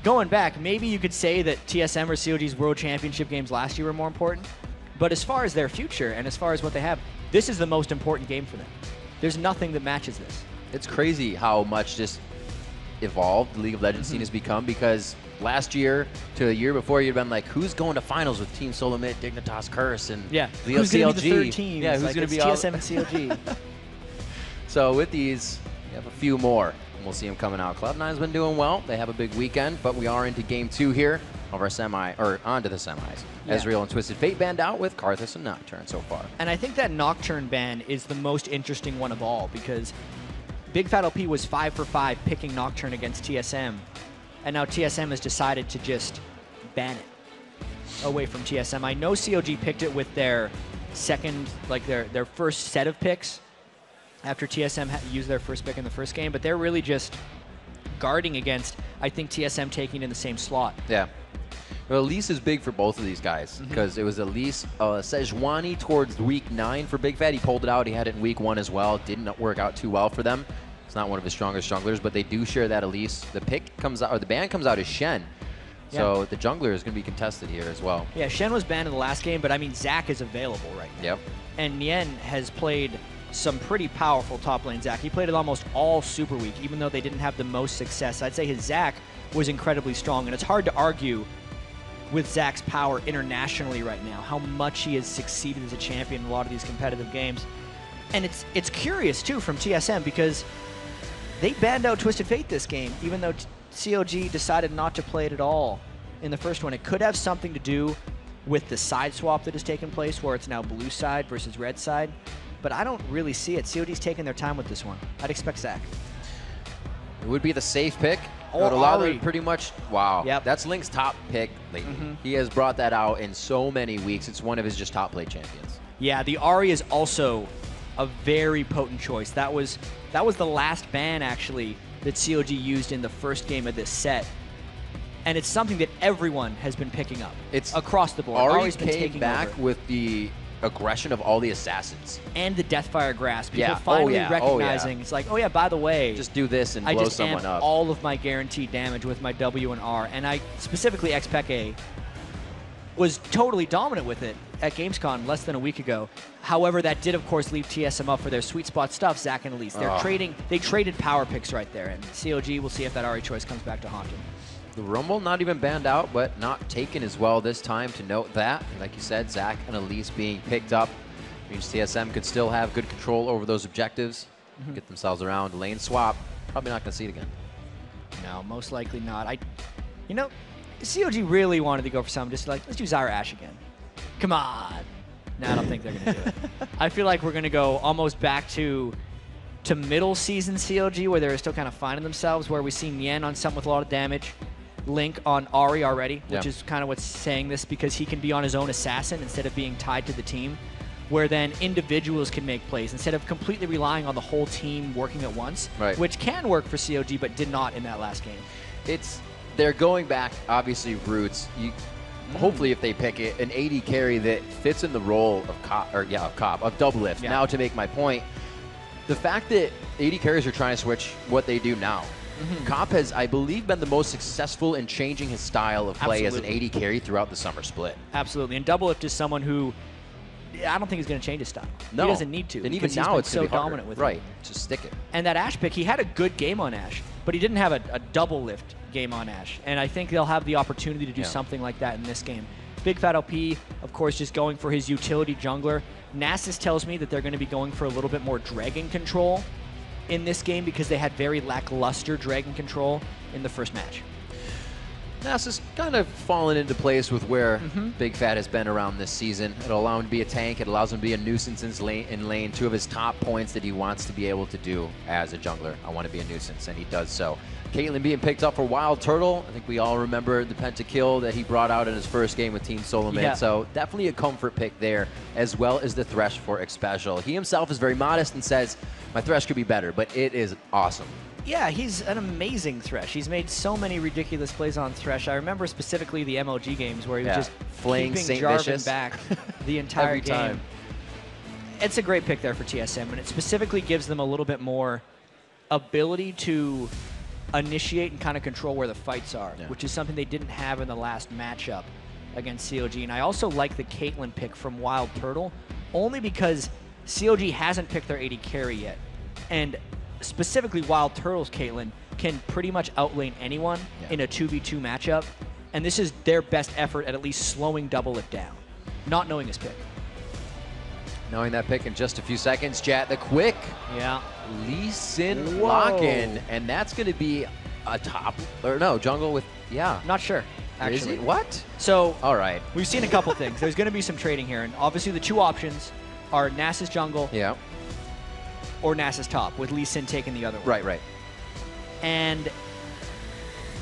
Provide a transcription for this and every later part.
going back, maybe you could say that TSM or CLG's World Championship games last year were more important. But as far as their future and as far as what they have, this is the most important game for them. There's nothing that matches this. It's crazy how much just evolved the League of Legends scene has become, because last year to a year before, you'd been like, who's going to finals with Team Solomit, Dignitas, Curse, and Leo who's CLG? Gonna be the third team? Yeah, who's like, going to be TSM and CLG? So with these, we have a few more, and we'll see them coming out. Cloud9's been doing well. They have a big weekend, but we are into Game 2 here of our onto the semis. Yeah. Ezreal and Twisted Fate banned out with Karthus and Nocturne so far. And I think that Nocturne ban is the most interesting one of all, because bigfatlp was 5 for 5 picking Nocturne against TSM, and now TSM has decided to just ban it away from TSM. I know CLG picked it with their second, like their first set of picks after TSM had used their first pick in the first game, but they're really just guarding against, I think, TSM taking in the same slot. Yeah. Well, Elise is big for both of these guys, because it was Elise Sejuani towards week 9 for Big Fat. He pulled it out. He had it in week 1 as well. Didn't work out too well for them. It's not one of his strongest junglers, but they do share that Elise. The pick comes out, or the ban comes out as Shen. So the jungler is going to be contested here as well. Yeah, Shen was banned in the last game, but I mean, Zac is available right now. Yep. And Nien has played some pretty powerful top lane Zac. He played it almost all Super Week, even though they didn't have the most success. I'd say his Zac was incredibly strong, and it's hard to argue with Zac's power internationally right now, how much he has succeeded as a champion in a lot of these competitive games. And it's curious, too, from TSM, because they banned out Twisted Fate this game, even though CLG decided not to play it at all in the first one. It could have something to do with the side swap that has taken place, where it's now blue side versus red side. But I don't really see it. CLG's taking their time with this one. I'd expect Zac. It would be the safe pick. Or Ari. Pretty much, wow. Yep. That's Link's top pick lately. He has brought that out in so many weeks. It's one of his just top play champions. Yeah, the Ari is also a very potent choice. That was the last ban, actually, that CLG used in the first game of this set. And it's something that everyone has been picking up. It's across the board. Ari Ari's been came taking back over. with the aggression of all the assassins. And the Deathfire Grasp. People Yeah. finally recognizing, it's like, oh yeah, by the way, just do this and I blow just someone amped up. all of my guaranteed damage with my W and R. And I, specifically xpecial, was totally dominant with it at Gamescom less than a week ago. However, that did, of course, leave TSM up for their sweet spot stuff, Zac and Elise. They traded power picks right there. And CLG, we'll see if that Ari choice comes back to haunt him. The Rumble not even banned out, but not taken as well this time, to note that. Like you said, Zac and Elise being picked up means TSM could still have good control over those objectives, get themselves around. Lane swap, probably not going to see it again. No, most likely not. You know, CLG really wanted to go for something just like, let's do Zyra Ashe again. Come on. No, I don't think they're going to do it. I feel like we're going to go almost back to middle season CLG, where they're still kind of finding themselves, where we see Nien on something with a lot of damage, Link on Ari already, which is kind of what's saying this, because he can be on his own assassin instead of being tied to the team, where then individuals can make plays instead of completely relying on the whole team working at once, which can work for CLG but did not in that last game. They're going back, obviously, roots. Hopefully, if they pick it, an AD carry that fits in the role of doublelift. Now, to make my point, the fact that AD carries are trying to switch what they do now. Cop has, I believe, been the most successful in changing his style of play as an AD carry throughout the summer split. Absolutely, and doublelift is someone who I don't think he's going to change his style. No. He doesn't need to. And even now, it's so dominant with it. Just stick it. And that Ashe pick, he had a good game on Ashe, but he didn't have a double lift game on Ashe. And I think they'll have the opportunity to do something like that in this game. bigfatlp, of course, just going for his utility jungler. Nasus tells me that they're going to be going for a little bit more dragon control in this game, because they had very lackluster dragon control in the first match. Nasus kind of fallen into place with where Big Fat has been around this season. It'll allow him to be a tank. It allows him to be a nuisance in lane. Two of his top points that he wants to be able to do as a jungler. I want to be a nuisance, and he does so. Caitlyn being picked up for wildturtle. I think we all remember the pentakill that he brought out in his first game with Team Solomit. So definitely a comfort pick there, as well as the Thresh for xpecial. He himself is very modest and says, my Thresh could be better, but it is awesome. Yeah, he's an amazing Thresh. He's made so many ridiculous plays on Thresh. I remember specifically the MLG games where he was just flaying keeping Jarvan back the entire game. It's a great pick there for TSM, and it specifically gives them a little bit more ability to initiate and kind of control where the fights are, which is something they didn't have in the last matchup against CLG. And I also like the Caitlyn pick from wildturtle, only because CLG hasn't picked their AD carry yet. And specifically wildturtle's Caitlyn can pretty much outlane anyone in a 2v2 matchup. And this is their best effort at least slowing doublelift down, not knowing his pick. Knowing that pick in just a few seconds, Jat, the quick Lee Sin lock-in, and that's going to be a top, or no, jungle with, Not sure, actually. Is it? What? So, all right. We've seen a couple things. There's going to be some trading here, and obviously the two options are Nasus jungle or Nasus top, with Lee Sin taking the other one. Right. And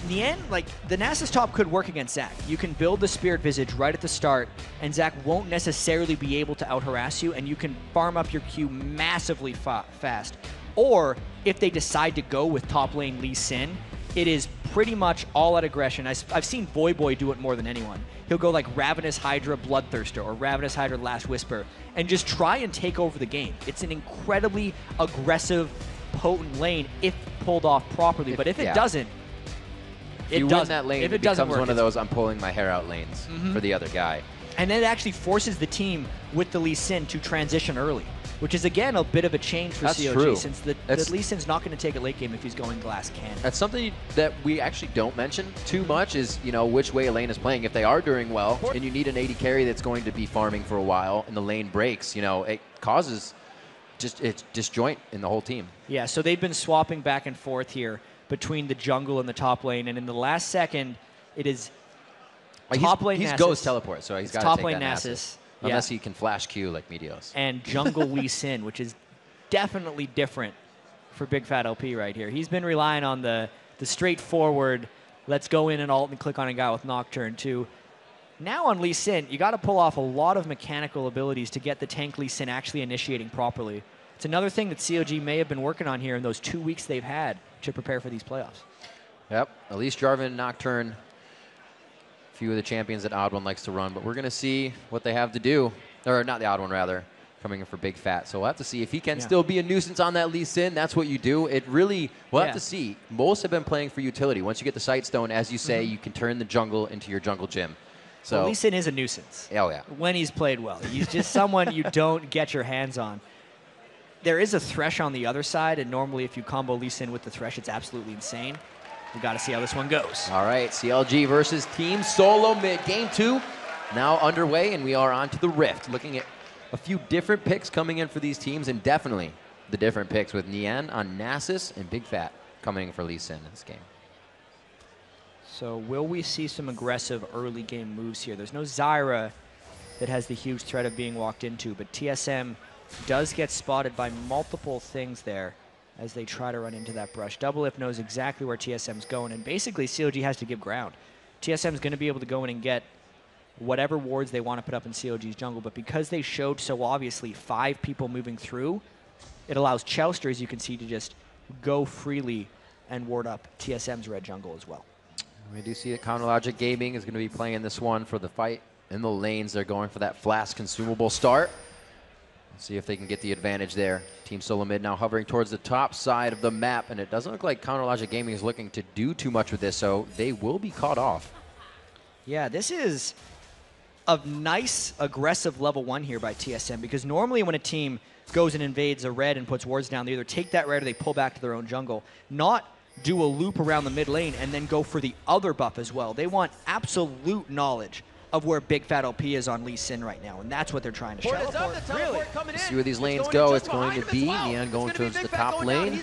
nien, like, the Nasus top could work against Zac. You can build the Spirit Visage right at the start, and Zac won't necessarily be able to out-harass you, and you can farm up your Q massively fast. Or, if they decide to go with top lane Lee Sin, it is pretty much all-out aggression. I've seen Voyboy do it more than anyone. He'll go like Ravenous Hydra Bloodthirster or Ravenous Hydra Last Whisper and just try and take over the game. It's an incredibly aggressive, potent lane if pulled off properly, but if it doesn't, if you win that lane, it becomes one of those I'm pulling my hair out lanes for the other guy. And then it actually forces the team with the Lee Sin to transition early, which is, again, a bit of a change for CLG, since the Lee Sin's not going to take a late game if he's going glass cannon. That's something that we actually don't mention too much is, which way a lane is playing. If they are doing well and you need an AD carry that's going to be farming for a while and the lane breaks, it causes it's disjoint in the whole team. Yeah, so they've been swapping back and forth here between the jungle and the top lane, and in the last second, it is top lane Nasus. He's Ghost Teleport, so he's got to top take lane that Nasus. Unless he can flash Q like Meteos. And jungle Lee Sin, which is definitely different for bigfatlp right here. He's been relying on the straightforward, let's go in and ult and click on a guy with Nocturne too. Now on Lee Sin, you got to pull off a lot of mechanical abilities to get the tank Lee Sin actually initiating properly. It's another thing that CLG may have been working on here in those 2 weeks they've had to prepare for these playoffs. Yep, at least Jarvan, Nocturne, a few of the champions that Odd One likes to run, but we're going to see what they have to do. Or not the Odd One, rather, coming in for Big Fat. So we'll have to see if he can still be a nuisance on that Lee Sin. That's what you do. It really, we'll have to see. Most have been playing for utility. Once you get the Sightstone, as you say, you can turn the jungle into your jungle gym. So well, Lee Sin is a nuisance. Oh, yeah. When he's played well. He's just someone you don't get your hands on. There is a Thresh on the other side, and normally if you combo Lee Sin with the Thresh, it's absolutely insane. We've got to see how this one goes. All right, CLG versus Team Solo Mid. Game 2 now underway, and we are on to the Rift. Looking at a few different picks coming in for these teams, and definitely the different picks with Nien on Nasus and Big Fat coming in for Lee Sin in this game. So will we see some aggressive early game moves here? There's no Zyra that has the huge threat of being walked into, but TSM does get spotted by multiple things there as they try to run into that brush. Doublelift knows exactly where TSM's going, and basically CLG has to give ground. TSM's going to be able to go in and get whatever wards they want to put up in CLG's jungle, but because they showed so obviously 5 people moving through, it allows Chelstar, as you can see, to just go freely and ward up TSM's red jungle as well. We do see that CLG Gaming is going to be playing this one for the fight in the lanes. They're going for that flask consumable start. Let's see if they can get the advantage there. Team Solo Mid now hovering towards the top side of the map, and it doesn't look like CLG Gaming is looking to do too much with this, so they will be caught off. Yeah, this is a nice, aggressive level 1 here by TSM, because normally when a team goes and invades a red and puts wards down, they either take that red or they pull back to their own jungle, not do a loop around the mid lane and then go for the other buff as well. They want absolute knowledge of where bigfatlp is on Lee Sin right now, and that's what they're trying to show. Really? Let's see where these lanes go. It's going to be Nien going towards the top lane.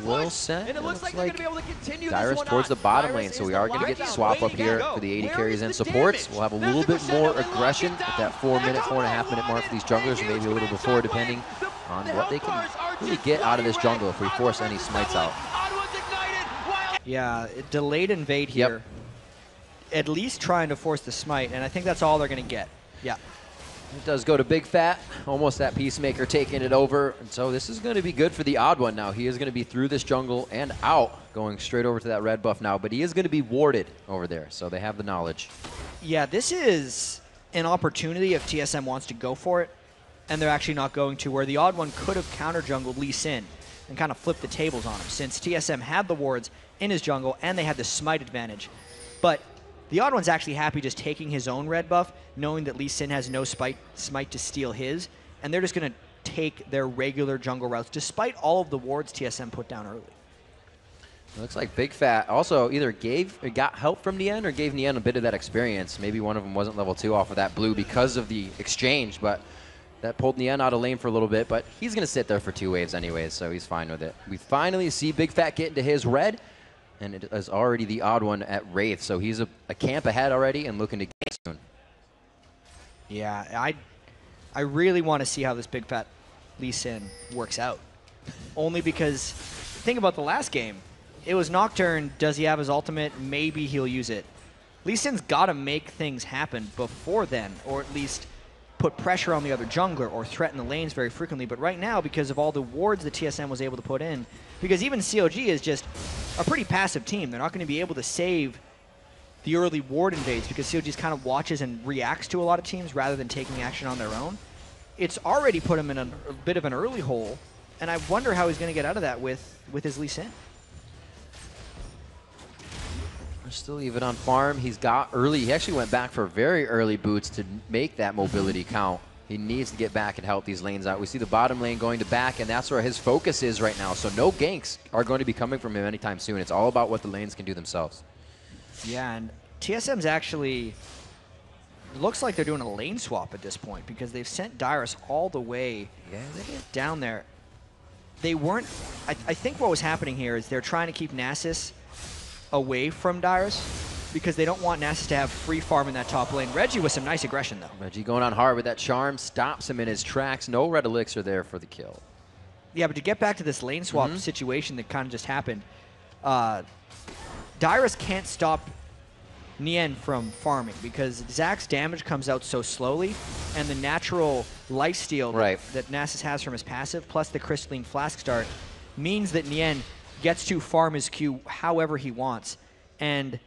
Will set. It looks like Dyrus towards the bottom lane, so we are going to get the swap up here for the AD carries and supports. We'll have a little bit more aggression at that 4.5 minute mark for these junglers, maybe a little before, depending on what they can really get out of this jungle if we force any smites out. Yeah, delayed invade here. Yep. At least trying to force the smite, and I think that's all they're going to get. Yeah. It does go to Big Fat, almost that Peacemaker taking it over. And so this is going to be good for the Odd One now. He is going to be through this jungle and out, going straight over to that red buff now. But he is going to be warded over there, so they have the knowledge. Yeah, this is an opportunity if TSM wants to go for it, and they're actually not going to, where the Odd One could have counter-jungled Lee Sin and kind of flipped the tables on him. Since TSM had the wards in his jungle, and they had the smite advantage. But the Odd One's actually happy just taking his own red buff, knowing that Lee Sin has no smite to steal his, and they're just going to take their regular jungle routes, despite all of the wards TSM put down early. It looks like Big Fat also either got help from Nien or gave Nien a bit of that experience. Maybe one of them wasn't level 2 off of that blue because of the exchange, but that pulled Nien out of lane for a little bit, but he's going to sit there for 2 waves anyways, so he's fine with it. We finally see Big Fat get into his red, and it is already the Odd One at Wraith, so he's a camp ahead already and looking to get soon. Yeah, I really want to see how this Big Fat Lee Sin works out. Only because, think about the last game. It was Nocturne. Does he have his ultimate? Maybe he'll use it. Lee Sin's got to make things happen before then, or at least put pressure on the other jungler or threaten the lanes very frequently. But right now, because of all the wards that TSM was able to put in, because even CLG is just a pretty passive team. They're not going to be able to save the early ward invades because CLG kind of watches and reacts to a lot of teams rather than taking action on their own. It's already put him in a bit of an early hole, and I wonder how he's going to get out of that with his Lee Sin. We're still even on farm. He's got early. He actually went back for very early boots to make that mobility count. He needs to get back and help these lanes out. We see the bottom lane going to back, and that's where his focus is right now. So no ganks are going to be coming from him anytime soon. It's all about what the lanes can do themselves. Yeah, and TSM's actually, it looks like they're doing a lane swap at this point because they've sent dyrus all the way down there. They weren't, I think what was happening here is they're trying to keep Nasus away from dyrus because they don't want Nasus to have free farm in that top lane. Reggie with some nice aggression, though. Reggie going on hard with that charm, stops him in his tracks. No red elixir there for the kill. Yeah, but to get back to this lane swap situation that kind of just happened, dyrus can't stop Nien from farming because Zack's damage comes out so slowly, and the natural lifesteal that Nasus has from his passive, plus the crystalline flask start, means that Nien gets to farm his Q however he wants. And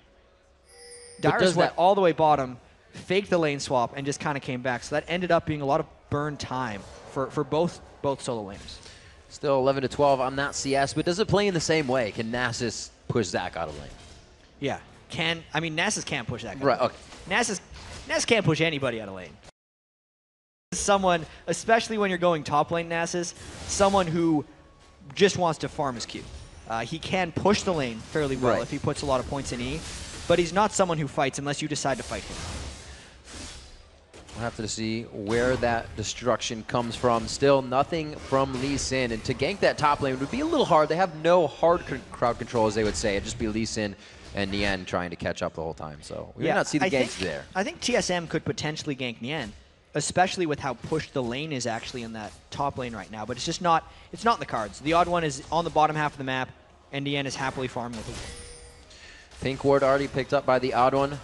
dyrus went all the way bottom, faked the lane swap, and just kind of came back. So that ended up being a lot of burn time for both solo laners. Still 11 to 12 on that CS, but does it play in the same way? Can Nasus push Zack out of lane? Yeah. I mean, Nasus can't push that guy. Right, okay. Nasus can't push anybody out of lane. Someone, especially when you're going top lane Nasus, someone who just wants to farm his Q. He can push the lane fairly well if he puts a lot of points in E, but he's not someone who fights unless you decide to fight him. We'll have to see where that destruction comes from. Still nothing from Lee Sin, and to gank that top lane would be a little hard. They have no hard crowd control, as they would say. It'd just be Lee Sin and Nien trying to catch up the whole time. So we may not see the ganks there. I think TSM could potentially gank Nien, especially with how pushed the lane is actually in that top lane right now. But it's just not, it's not in the cards. The Odd One is on the bottom half of the map, and Nien is happily farming with it. Pink ward already picked up by the Odd One. We'll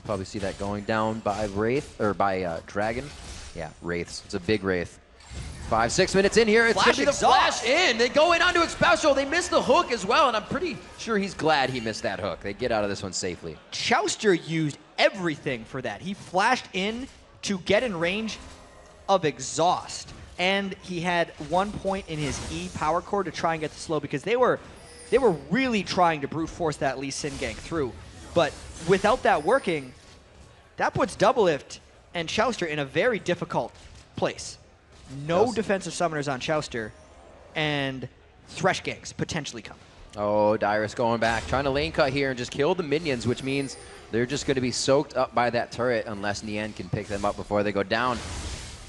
probably see that going down by Wraith, or by Dragon. Yeah, Wraiths. It's a big Wraith. 5-6 minutes in here. It's going to be the flash in. They go in onto xpecial. They miss the hook as well, and I'm pretty sure he's glad he missed that hook. They get out of this one safely. Chouster used everything for that. He flashed in to get in range of exhaust, and he had 1 point in his E power core to try and get the slow because they were really trying to brute force that Lee Sin gank through. But without that working, that puts doublelift and Chouster in a very difficult place. No defensive summoners on Chouster, and Thresh ganks potentially come. Oh, dyrus going back, trying to lane cut here and just kill the minions, which means they're just going to be soaked up by that turret unless Nien can pick them up before they go down.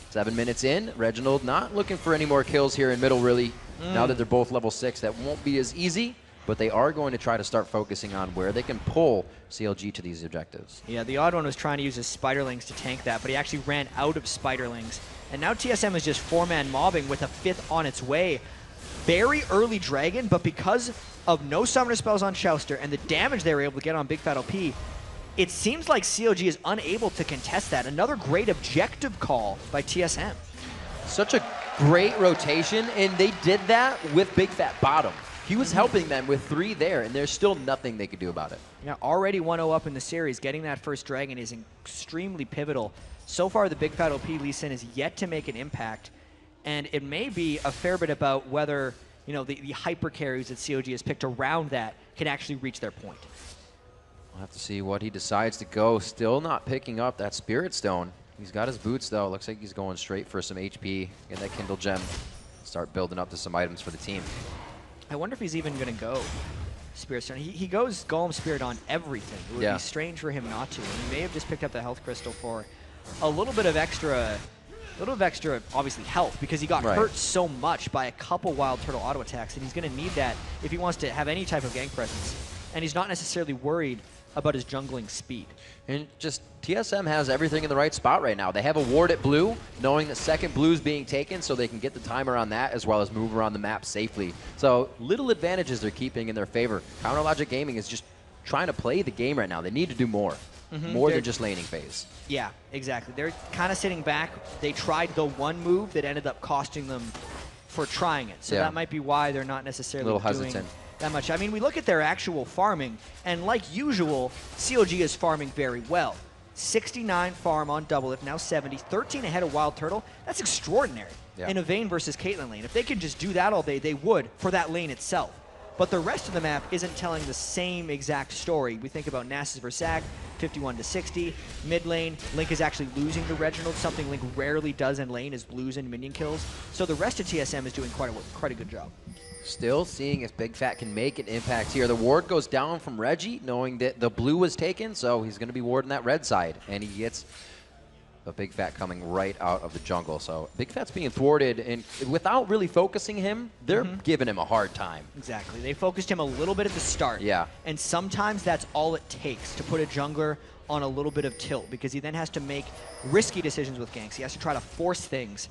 7 minutes in, Reginald not looking for any more kills here in middle, really. Now that they're both level 6, that won't be as easy, but they are going to try to start focusing on where they can pull CLG to these objectives. Yeah, the Odd One was trying to use his Spiderlings to tank that, but he actually ran out of Spiderlings. And now TSM is just 4-man mobbing with a 5th on its way. Very early Dragon, but because of no summoner spells on Chouster and the damage they were able to get on bigfatlp, it seems like CLG is unable to contest that. Another great objective call by TSM. Such a great rotation, and they did that with Big Fat bottom. He was helping them with 3 there, and there's still nothing they could do about it. Yeah, already 1-0 up in the series. Getting that first Dragon is extremely pivotal. So far, the bigfatlp Lee Sin is yet to make an impact, and it may be a fair bit about whether you know, the hyper carries that CLG has picked around that can actually reach their point. We'll have to see what he decides to go. Still not picking up that Spirit Stone. He's got his boots, though. Looks like he's going straight for some HP. Get that Kindle Gem. Start building up to some items for the team. I wonder if he's even going to go Spirit Stone. He goes Golem Spirit on everything. It would be strange for him not to. And he may have just picked up the Health Crystal for a little bit of extra, obviously, health, because he got hurt so much by a couple Wild Turtle auto attacks, and he's going to need that if he wants to have any type of gank presence. And he's not necessarily worried about his jungling speed. And just TSM has everything in the right spot right now. They have a ward at blue, knowing that second blue is being taken, so they can get the timer on that as well as move around the map safely. So little advantages they're keeping in their favor. CLG Gaming is just trying to play the game right now. They need to do more. More than just laning phase. Yeah, exactly. They're kind of sitting back. They tried the one move that ended up costing them for trying it. So that might be why they're not necessarily doing hesitant. That much. I mean, we look at their actual farming, and like usual, CLG is farming very well. 69 farm on doublelift, now 70, 13 ahead of Wild Turtle. That's extraordinary in a Vayne versus Caitlyn lane. If they could just do that all day, they would for that lane itself. But the rest of the map isn't telling the same exact story. We think about Nasus versus Zach, 51 to 60. Mid lane, Link is actually losing to Reginald, something Link rarely does in lane is blues and minion kills. So the rest of TSM is doing quite a good job. Still seeing if Big Fat can make an impact here. The ward goes down from Reggie, knowing that the blue was taken, so he's going to be warding that red side. And he gets a Big Fat coming right out of the jungle. So Big Fat's being thwarted, and without really focusing him, they're giving him a hard time. Exactly. They focused him a little bit at the start. Yeah. And sometimes that's all it takes to put a jungler on a little bit of tilt, because he then has to make risky decisions with ganks. He has to try to force things.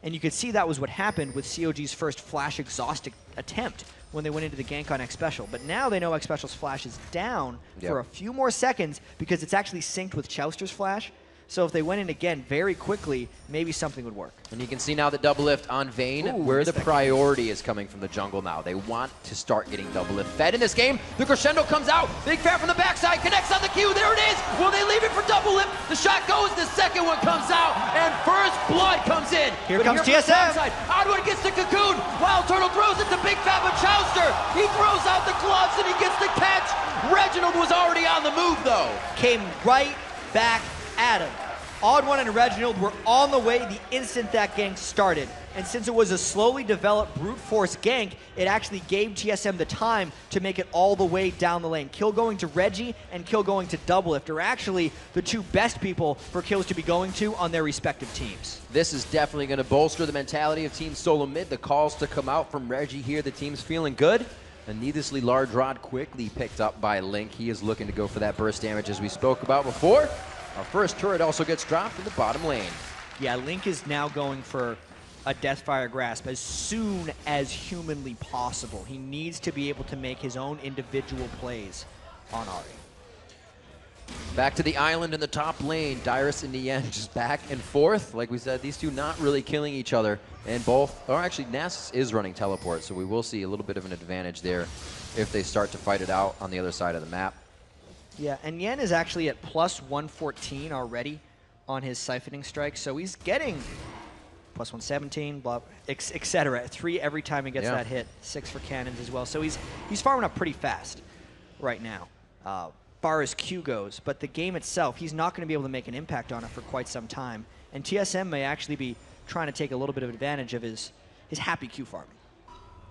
And you could see that was what happened with COG's first flash exhaust attempt when they went into the gank on xpecial. But now they know xpecial's flash is down for a few more seconds because it's actually synced with Chouster's flash. So if they went in again very quickly, maybe something would work. And you can see now the doublelift on Vayne, where the priority is coming from the jungle now. They want to start getting doublelift fed in this game. The crescendo comes out. Big Fat from the backside connects on the Q. There it is. Will they leave it for doublelift? The shot goes. The second one comes out, and first blood comes in. Here comes TSM. Oddone gets the cocoon. Wild Turtle throws it to Big Fat, but Chouster, he throws out the gloves and he gets the catch. Reginald was already on the move, though. Came right back at him. Oddone and Reginald were on the way the instant that gank started. And since it was a slowly developed brute force gank, it actually gave TSM the time to make it all the way down the lane. Kill going to Reggie and kill going to doublelift are actually the two best people for kills to be going to on their respective teams. This is definitely going to bolster the mentality of Team Solo Mid. The calls to come out from Reggie here, the team's feeling good. A needlessly large rod quickly picked up by Link. He is looking to go for that burst damage as we spoke about before. Our first turret also gets dropped in the bottom lane. Yeah, Link is now going for a Deathfire Grasp as soon as humanly possible. He needs to be able to make his own individual plays on Ahri. Back to the island in the top lane. Dyrus and Nien just back and forth. Like we said, these two not really killing each other. And both, or actually Nasus is running teleport, so we will see a little bit of an advantage there if they start to fight it out on the other side of the map. Yeah, and Nien is actually at plus 114 already on his siphoning strike, so he's getting plus 117, blah, etc. 3 every time he gets that hit, 6 for cannons as well. So he's farming up pretty fast right now, far as Q goes. But the game itself, he's not going to be able to make an impact on it for quite some time. And TSM may actually be trying to take a little bit of advantage of his happy Q farming.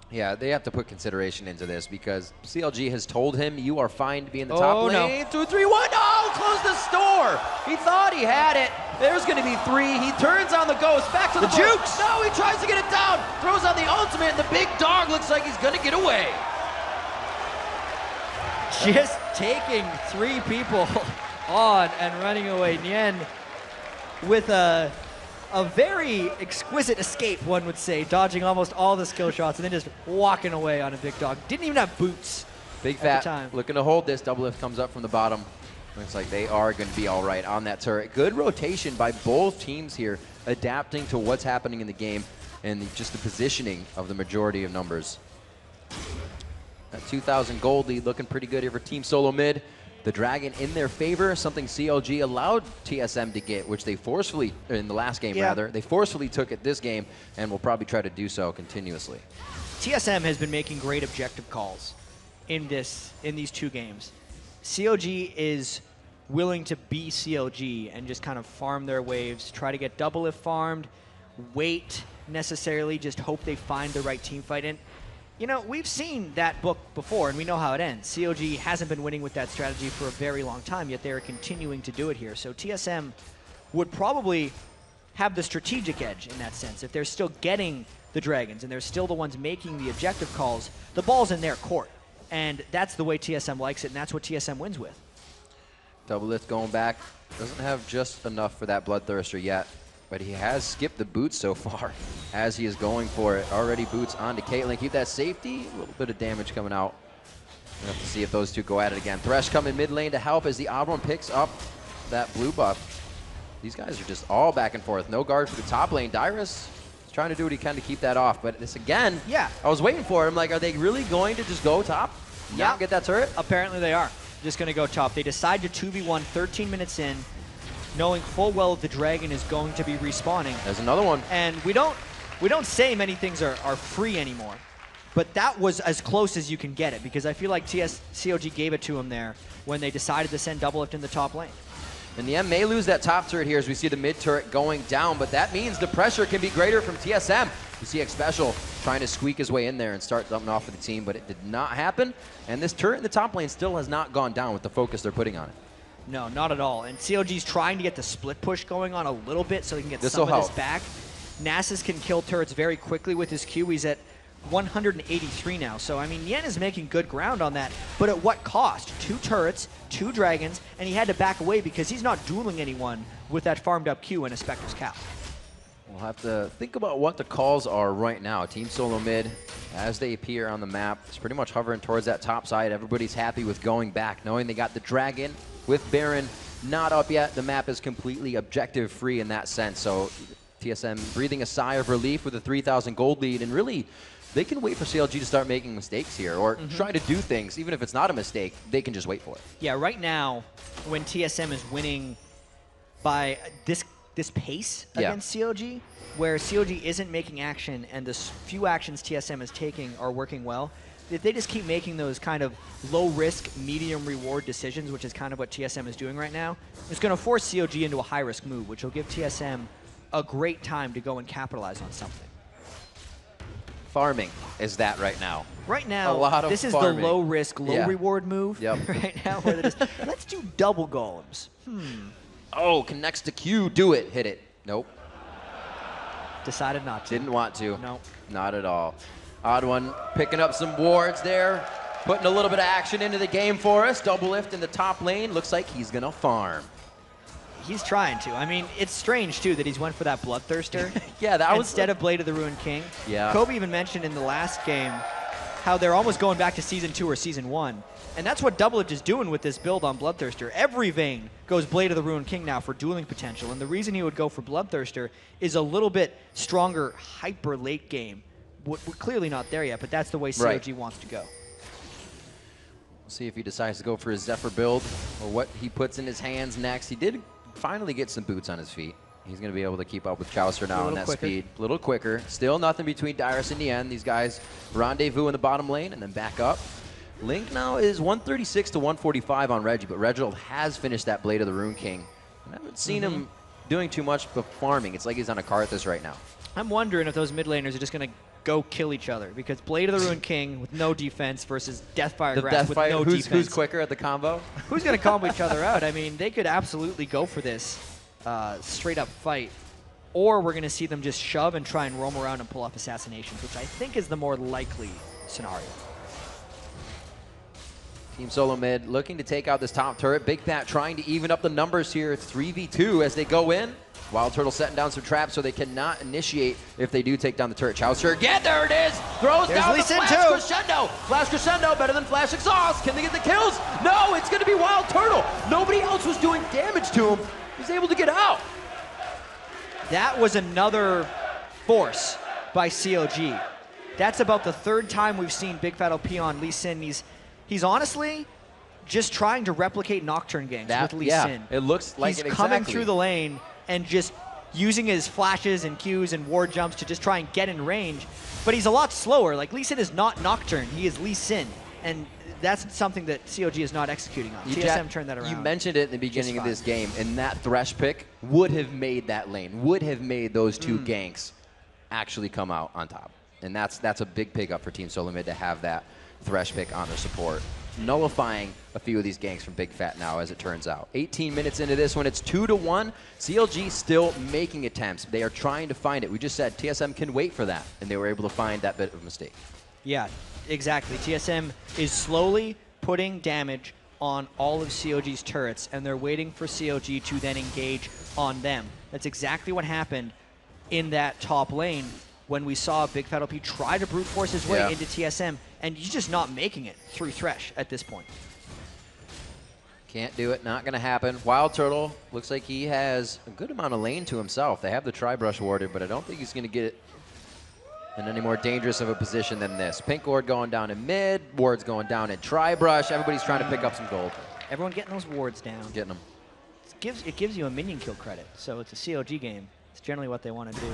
Yeah, they have to put consideration into this because CLG has told him you are fine to be in the top lane. 2, 3, 1. Oh, close the store. He thought he had it. There's going to be 3. He turns on the ghost. Back to the jukes. No, he tries to get it down. Throws on the ultimate, and the big dog looks like he's going to get away. Just taking 3 people on and running away. Nien with a very exquisite escape, one would say, dodging almost all the skill shots and then just walking away on a big dog. Didn't even have boots. Big Fat looking to hold this. Doublelift comes up from the bottom. Looks like they are going to be all right on that turret. Good rotation by both teams here, adapting to what's happening in the game and just the positioning of the majority of numbers. That 2,000 gold lead looking pretty good here for Team Solo Mid. The Dragon in their favor, something CLG allowed TSM to get, which they forcefully, in the last game rather, they forcefully took it this game and will probably try to do so continuously. TSM has been making great objective calls in these 2 games. CLG is willing to be CLG and just kind of farm their waves, try to get doublelift farmed, wait necessarily, just hope they find the right team fight. And, you know, we've seen that book before, and we know how it ends. CLG hasn't been winning with that strategy for a very long time, yet they are continuing to do it here. So TSM would probably have the strategic edge in that sense. If they're still getting the dragons and they're still the ones making the objective calls, the ball's in their court. And that's the way TSM likes it, and that's what TSM wins with. Doublelift going back. Doesn't have just enough for that Bloodthirster yet, but he has skipped the boots so far as he is going for it. Already boots onto Caitlyn. Keep that safety. A little bit of damage coming out. We'll have to see if those two go at it again. Thresh coming mid lane to help as the oddone picks up that blue buff. These guys are just all back and forth. No guard for the top lane. Dyrus is trying to do what he can to keep that off, but this again, yeah. I was waiting for it. I'm like, are they really going to just go top? Yeah. Get that turret? Apparently they are. Just going to go top. They decide to 2v1 13 minutes in, knowing full well the dragon is going to be respawning. There's another one. And we don't say many things are free anymore, but that was as close as you can get it, because I feel like CLG gave it to him there when they decided to send doublelift in the top lane. And nien may lose that top turret here as we see the mid turret going down, but that means the pressure can be greater from TSM. You see xpecial trying to squeak his way in there and start something off for the team, but it did not happen. And this turret in the top lane still has not gone down with the focus they're putting on it. No, not at all. And CLG's trying to get the split push going on a little bit so he can get some of this back. Nasus can kill turrets very quickly with his Q. He's at 183 now. So, I mean, nien is making good ground on that. But at what cost? 2 turrets, 2 dragons, and he had to back away because he's not dueling anyone with that farmed up Q and a Spectre's Cow. We'll have to think about what the calls are right now. Team Solo Mid, as they appear on the map, is pretty much hovering towards that top side. Everybody's happy with going back, knowing they got the dragon with Baron not up yet. The map is completely objective free in that sense. So TSM breathing a sigh of relief with a 3,000 gold lead, and really they can wait for CLG to start making mistakes here or try to do things. Even if it's not a mistake, they can just wait for it. Yeah, right now, when TSM is winning by this pace against CLG, where CLG isn't making action and the few actions TSM is taking are working well, if they just keep making those kind of low-risk, medium-reward decisions, which is kind of what TSM is doing right now, it's going to force CLG into a high-risk move, which will give TSM a great time to go and capitalize on something. Farming is that right now. Right now, a lot of this farming. Is the low-risk, low-reward move right now, where they're just, let's do double golems. Oh, connects to Q, do it, hit it. Nope. Decided not to. Didn't want to. Nope. Not at all. Oddone picking up some wards there, putting a little bit of action into the game for us. Doublelift in the top lane. Looks like he's going to farm. He's trying to. I mean, it's strange, too, that he's went for that Bloodthirster. Yeah, that was... instead of Blade of the Ruined King. Yeah. Kobe even mentioned in the last game how they're almost going back to Season 2 or Season 1. And that's what Doublelift is doing with this build on Bloodthirster. Every vein goes Blade of the Ruined King now for dueling potential. And the reason he would go for Bloodthirster is a little bit stronger, hyper late game. We're clearly not there yet, but that's the way CLG wants to go. We'll see if he decides to go for his Zephyr build or what he puts in his hands next. He did finally get some boots on his feet. He's going to be able to keep up with Chaucer now on that speed. A little quicker. Still nothing between Dyrus and nien. These guys rendezvous in the bottom lane and then back up. Link now is 136 to 145 on Reggie, but Reginald has finished that Blade of the Ruined King. I haven't seen him doing too much but farming. It's like he's on a Karthus right now. I'm wondering if those mid laners are just going to go kill each other, because Blade of the Ruined King with no defense versus Deathfire Grasp with no defense. Who's quicker at the combo? Who's going to combo each other out? I mean, they could absolutely go for this straight up fight, or we're going to see them just shove and try and roam around and pull off assassinations, which I think is the more likely scenario. Team Solo Mid looking to take out this top turret. Bigfat trying to even up the numbers here. 3v2 as they go in. wildturtle setting down some traps so they cannot initiate if they do take down the turret. Chaucer again, there it is! Throws down the Flash Crescendo! Flash Crescendo better than Flash Exhaust. Can they get the kills? No, it's going to be wildturtle. Nobody else was doing damage to him. He's able to get out. That was another force by CLG. That's about the 3rd time we've seen bigfatlp on Lee Sin. He's honestly just trying to replicate Nocturne ganks with Lee Sin. It looks like he's coming through the lane and just using his flashes and Qs and ward jumps to just try and get in range. But he's a lot slower. Like, Lee Sin is not Nocturne. He is Lee Sin. And that's something that CLG is not executing on. TSM turned that around. You mentioned it in the beginning of this game, and that Thresh pick would have made that lane, would have made those two ganks actually come out on top. And that's a big pick up for Team Solo Mid to have that Thresh pick on their support, nullifying a few of these ganks from Big Fat now, as it turns out. 18 minutes into this one, it's 2-1. CLG still making attempts. They are trying to find it. We just said TSM can wait for that, and they were able to find that bit of a mistake. Yeah, exactly. TSM is slowly putting damage on all of CLG's turrets, and they're waiting for CLG to then engage on them. That's exactly what happened in that top lane when we saw bigfatlp try to brute force his way into TSM, and he's just not making it through Thresh at this point. Can't do it, not gonna happen. wildturtle looks like he has a good amount of lane to himself. They have the tri-brush warded, but I don't think he's gonna get it in any more dangerous of a position than this. Pink ward going down in mid, ward's going down in tri-brush. Everybody's trying to pick up some gold. Everyone getting those wards down. Getting them. It gives you a minion kill credit, so it's a CLG game. It's generally what they want to do.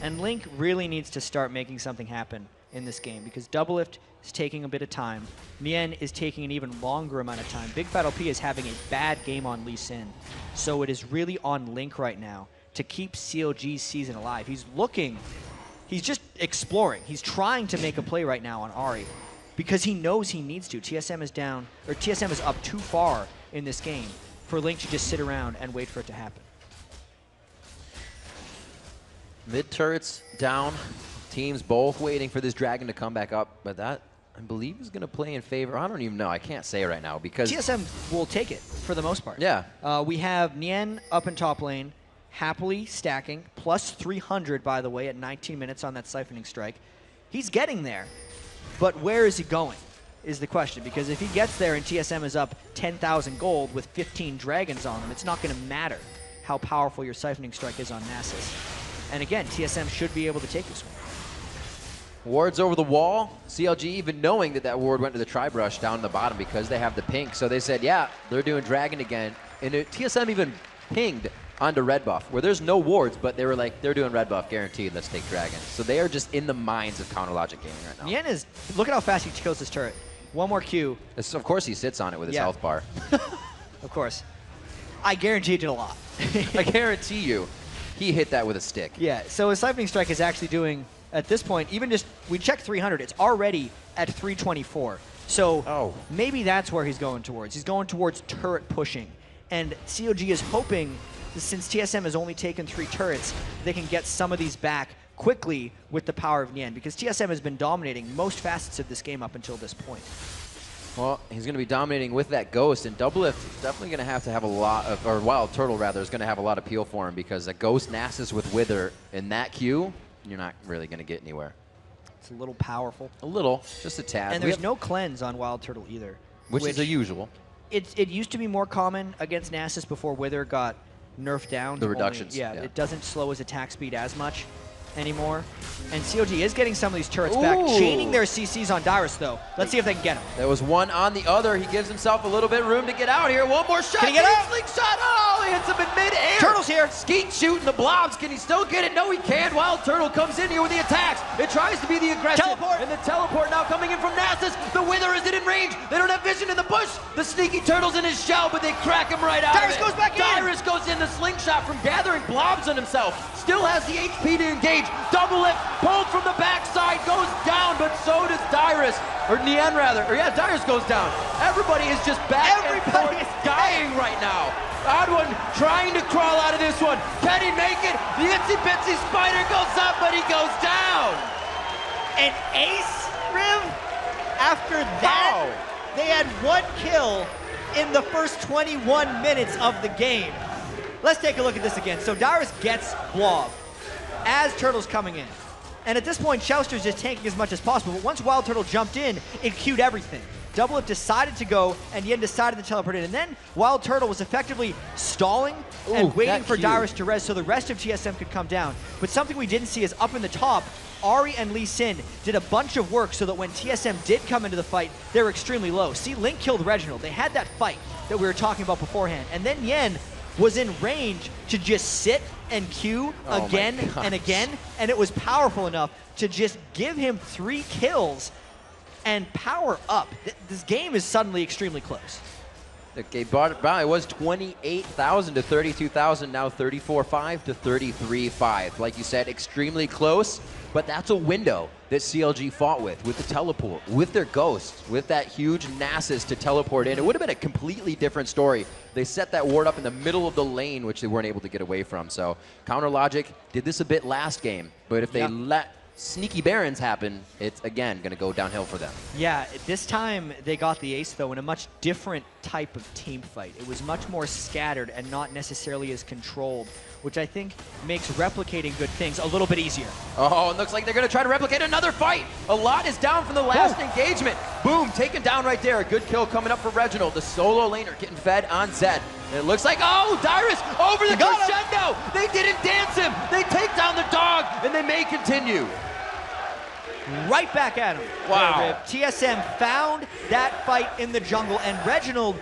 And Link really needs to start making something happen in this game because doublelift is taking a bit of time. Nien is taking an even longer amount of time. bigfatlp is having a bad game on Lee Sin. So it is really on Link right now to keep CLG's season alive. He's just exploring. He's trying to make a play right now on Ahri because he knows he needs to. TSM is down, or TSM is up too far in this game for Link to just sit around and wait for it to happen. Mid turrets down. Teams both waiting for this dragon to come back up, but that, I believe, is going to play in favor. I don't even know. I can't say right now because TSM will take it for the most part. Yeah. We have Nien up in top lane, happily stacking, plus 300, by the way, at 19 minutes on that siphoning strike. He's getting there, but where is he going is the question, because if he gets there and TSM is up 10,000 gold with 15 dragons on them, it's not going to matter how powerful your siphoning strike is on Nasus. And again, TSM should be able to take this one. Wards over the wall. CLG, even knowing that that ward went to the tri-brush down the bottom because they have the pink. So they said, yeah, they're doing dragon again. And TSM even pinged onto red buff, where there's no wards, but they were like, they're doing red buff, guaranteed, let's take dragon. So they are just in the minds of counter logic gaming right now. Nien is, look at how fast he kills this turret. One more Q. Of course he sits on it with his health bar. Of course. I guarantee he did a lot. I guarantee you, he hit that with a stick. Yeah, so his siphoning strike is actually doing, at this point, even just, we checked 300, it's already at 324. So maybe that's where he's going towards. He's going towards turret pushing. And CLG is hoping, since TSM has only taken 3 turrets, they can get some of these back quickly with the power of Nien, because TSM has been dominating most facets of this game up until this point. Well, he's going to be dominating with that Ghost, and doublelift is definitely going to have a lot of, or wildturtle rather, is going to have a lot of appeal for him, because a Ghost Nasus with Wither in that queue, you're not really going to get anywhere. It's a little powerful. A little, just a tad. And there's no cleanse on wildturtle either. Which is a usual. It used to be more common against Nasus before Wither got nerfed down. The reductions. Yeah, it doesn't slow his attack speed as much anymore. And CLG is getting some of these turrets back, chaining their CCs on Dyrus, though. Let's see if they can get him. There was one on the other. He gives himself a little bit of room to get out here. One more shot. Can he get out? Slingshot. Oh, he hits him in mid-air. Turtle's here. Skeet shooting the blobs. Can he still get it? No, he can't. wildturtle comes in here with the attacks. It tries to be the aggressive. Teleport. And the teleport now coming in from Nasus. The Wither isn't in range. They don't have vision in the bush. The sneaky turtle's in his shell, but they crack him right out Dyrus of it. goes back in. Dyrus goes in the slingshot from gathering blobs on himself. Still has the HP to engage. Doublelift pulled from the backside, goes down, but so does Dyrus. Or Nien, rather. Or yeah, Dyrus goes down. Everybody is just back and forth dying right now. Oddone trying to crawl out of this one. Can he make it? The itsy-bitsy spider goes up, but he goes down. An ace, Riv? After that, they had 1 kill in the first 21 minutes of the game. Let's take a look at this again. So Dyrus gets blob as Turtle's coming in. And at this point, Chouster's just tanking as much as possible. But once wildturtle jumped in, it queued everything. Doublelift decided to go, and Yen decided to teleport in. And then wildturtle was effectively stalling and waiting for Dyrus to res so the rest of TSM could come down. But something we didn't see is up in the top, Ahri and Lee Sin did a bunch of work so that when TSM did come into the fight, they were extremely low. See, Link killed Reginald. They had that fight that we were talking about beforehand. And then Yen was in range to just sit and Q again and again, and it was powerful enough to just give him 3 kills and power up. This game is suddenly extremely close. Okay, it was 28,000 to 32,000, now 34.5 to 33.5. Like you said, extremely close, but that's a window that CLG fought with the teleport, with their ghosts, with that huge Nasus to teleport in. It would have been a completely different story. They set that ward up in the middle of the lane, which they weren't able to get away from. So Counter Logic did this a bit last game, but if they let sneaky Barons happen, it's again going to go downhill for them. Yeah, this time they got the ace though in a much different type of team fight. It was much more scattered and not necessarily as controlled, which I think makes replicating good things a little bit easier. Oh, it looks like they're going to try to replicate another fight. A lot is down from the last engagement. Boom, taken down right there. A good kill coming up for Reginald. The solo laner getting fed on Zed. And it looks like, oh, dyrus over the crescendo. They didn't dance him. They take down the dog, and they may continue. Right back at him. Wow. TSM found that fight in the jungle, and Reginald